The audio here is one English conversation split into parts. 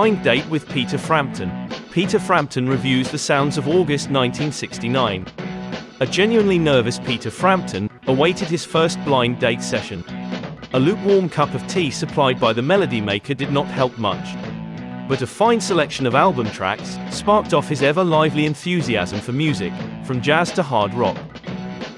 Blind Date with Peter Frampton. Peter Frampton reviews the sounds of August 1969. A genuinely nervous Peter Frampton awaited his first blind date session. A lukewarm cup of tea supplied by the melody maker did not help much. But a fine selection of album tracks sparked off his ever-lively enthusiasm for music, from jazz to hard rock.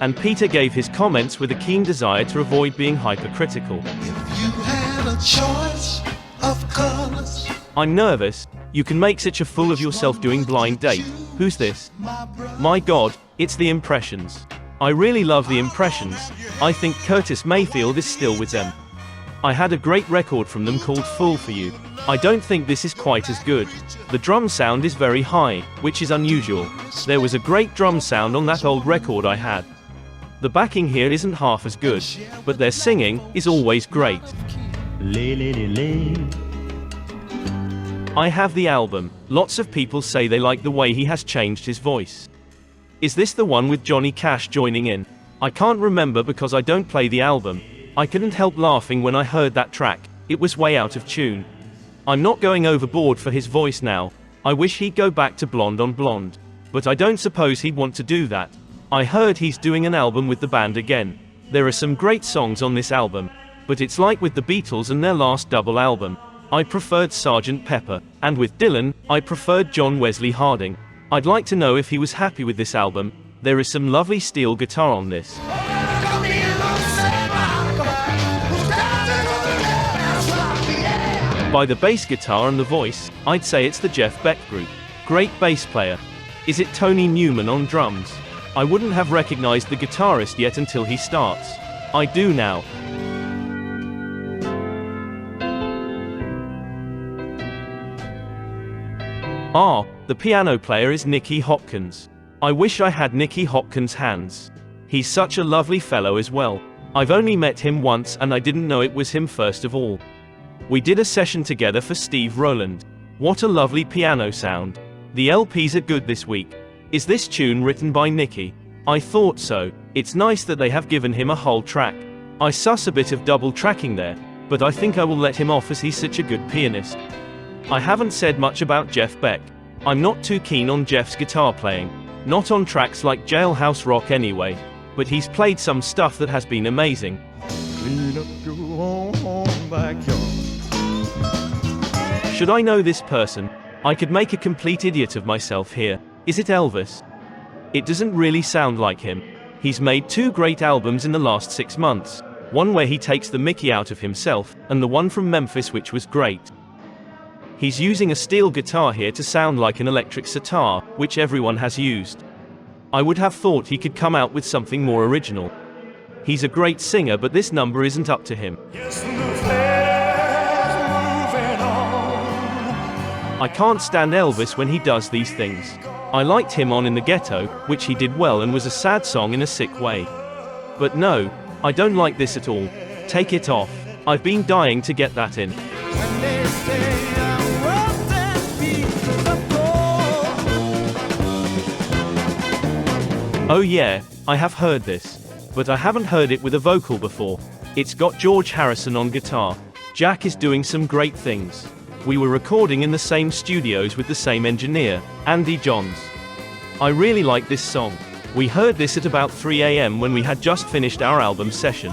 And Peter gave his comments with a keen desire to avoid being hypercritical. If you had a choice of colors. I'm nervous. You can make such a fool of yourself doing Blind Date. Who's this? My God, it's the Impressions. I really love the Impressions. I think Curtis Mayfield is still with them. I had a great record from them called Fool for You. I don't think this is quite as good. The drum sound is very high, which is unusual. There was a great drum sound on that old record I had. The backing here isn't half as good, but their singing is always great. I have the album. Lots of people say they like the way he has changed his voice. Is this the one with Johnny Cash joining in? I can't remember because I don't play the album. I couldn't help laughing when I heard that track. It was way out of tune. I'm not going overboard for his voice now. I wish he'd go back to Blonde on Blonde. But I don't suppose he'd want to do that. I heard he's doing an album with the band again. There are some great songs on this album. But it's like with the Beatles and their last double album. I preferred Sgt. Pepper, and with Dylan, I preferred John Wesley Harding. I'd like to know if he was happy with this album. There is some lovely steel guitar on this. By the bass guitar and the voice, I'd say it's the Jeff Beck Group. Great bass player. Is it Tony Newman on drums? I wouldn't have recognized the guitarist yet until he starts. I do now. The piano player is Nikki Hopkins. I wish I had Nikki Hopkins' hands. He's such a lovely fellow as well. I've only met him once and I didn't know it was him first of all. We did a session together for Steve Rowland. What a lovely piano sound. The LPs are good this week. Is this tune written by Nikki? I thought so. It's nice that they have given him a whole track. I suss a bit of double tracking there, but I think I will let him off as he's such a good pianist. I haven't said much about Jeff Beck. I'm not too keen on Jeff's guitar playing. Not on tracks like Jailhouse Rock anyway. But he's played some stuff that has been amazing. Should I know this person? I could make a complete idiot of myself here. Is it Elvis? It doesn't really sound like him. He's made 2 great albums in the last 6 months. One where he takes the mickey out of himself, and the one from Memphis which was great. He's using a steel guitar here to sound like an electric sitar, which everyone has used. I would have thought he could come out with something more original. He's a great singer, but this number isn't up to him. I can't stand Elvis when he does these things. I liked him on In the Ghetto, which he did well and was a sad song in a sick way. But no, I don't like this at all. Take it off. I've been dying to get that in. Oh yeah, I have heard this. But I haven't heard it with a vocal before. It's got George Harrison on guitar. Jack is doing some great things. We were recording in the same studios with the same engineer, Andy Johns. I really like this song. We heard this at about 3 AM when we had just finished our album session.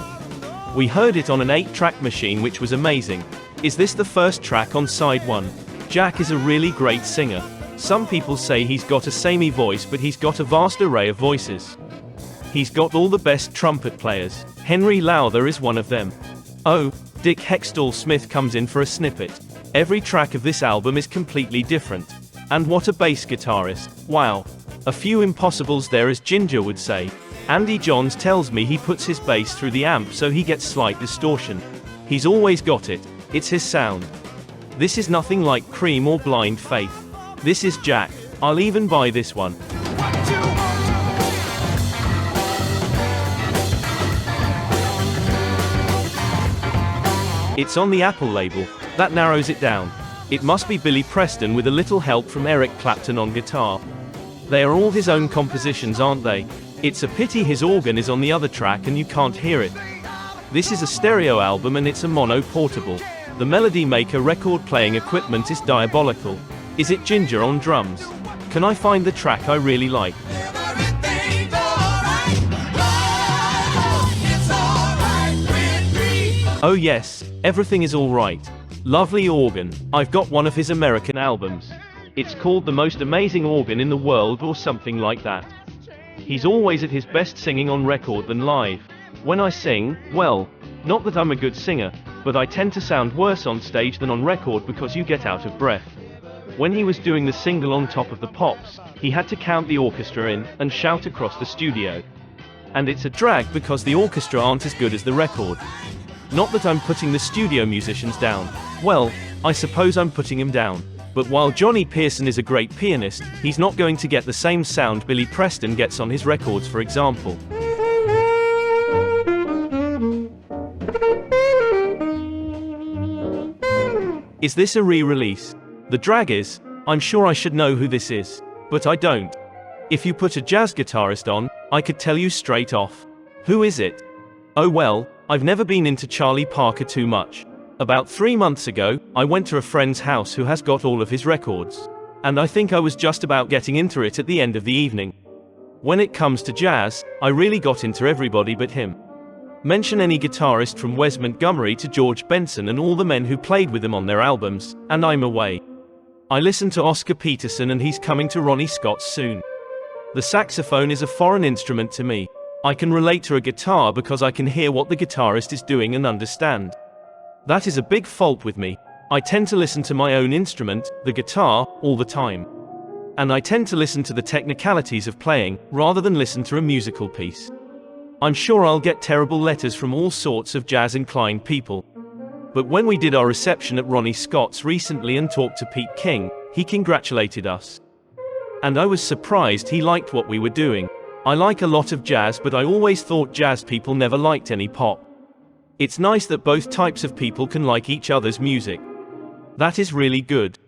We heard it on an 8-track machine which was amazing. Is this the first track on side 1? Jack is a really great singer. Some people say he's got a samey voice, but he's got a vast array of voices. He's got all the best trumpet players. Henry Lowther is one of them. Oh, Dick Hextall Smith comes in for a snippet. Every track of this album is completely different. And what a bass guitarist. Wow. A few impossibles there, as Ginger would say. Andy Johns tells me he puts his bass through the amp so he gets slight distortion. He's always got it. It's his sound. This is nothing like Cream or Blind Faith. This is Jack. I'll even buy this one. It's on the Apple label. That narrows it down. It must be Billy Preston with a little help from Eric Clapton on guitar. They are all his own compositions, aren't they? It's a pity his organ is on the other track and you can't hear it. This is a stereo album and it's a mono portable. The Melody Maker record playing equipment is diabolical. Is it Ginger on drums? Can I find the track I really like? Everything's alright. Oh, it's alright with me. Oh yes, everything is alright. Lovely organ. I've got one of his American albums. It's called The Most Amazing Organ in the World or something like that. He's always at his best singing on record than live. When I sing, well, not that I'm a good singer, but I tend to sound worse on stage than on record because you get out of breath. When he was doing the single On Top of the Pops, he had to count the orchestra in and shout across the studio. And it's a drag because the orchestra aren't as good as the record. Not that I'm putting the studio musicians down. Well, I suppose I'm putting him down. But while Johnny Pearson is a great pianist, he's not going to get the same sound Billy Preston gets on his records, for example. Is this a re-release? The drag is, I'm sure I should know who this is, but I don't. If you put a jazz guitarist on, I could tell you straight off. Who is it? Oh well, I've never been into Charlie Parker too much. About 3 months ago, I went to a friend's house who has got all of his records. And I think I was just about getting into it at the end of the evening. When it comes to jazz, I really got into everybody but him. Mention any guitarist from Wes Montgomery to George Benson and all the men who played with him on their albums, and I'm away. I listen to Oscar Peterson and he's coming to Ronnie Scott's soon. The saxophone is a foreign instrument to me. I can relate to a guitar because I can hear what the guitarist is doing and understand. That is a big fault with me. I tend to listen to my own instrument, the guitar, all the time. And I tend to listen to the technicalities of playing, rather than listen to a musical piece. I'm sure I'll get terrible letters from all sorts of jazz-inclined people. But when we did our reception at Ronnie Scott's recently and talked to Pete King, he congratulated us. And I was surprised he liked what we were doing. I like a lot of jazz, but I always thought jazz people never liked any pop. It's nice that both types of people can like each other's music. That is really good.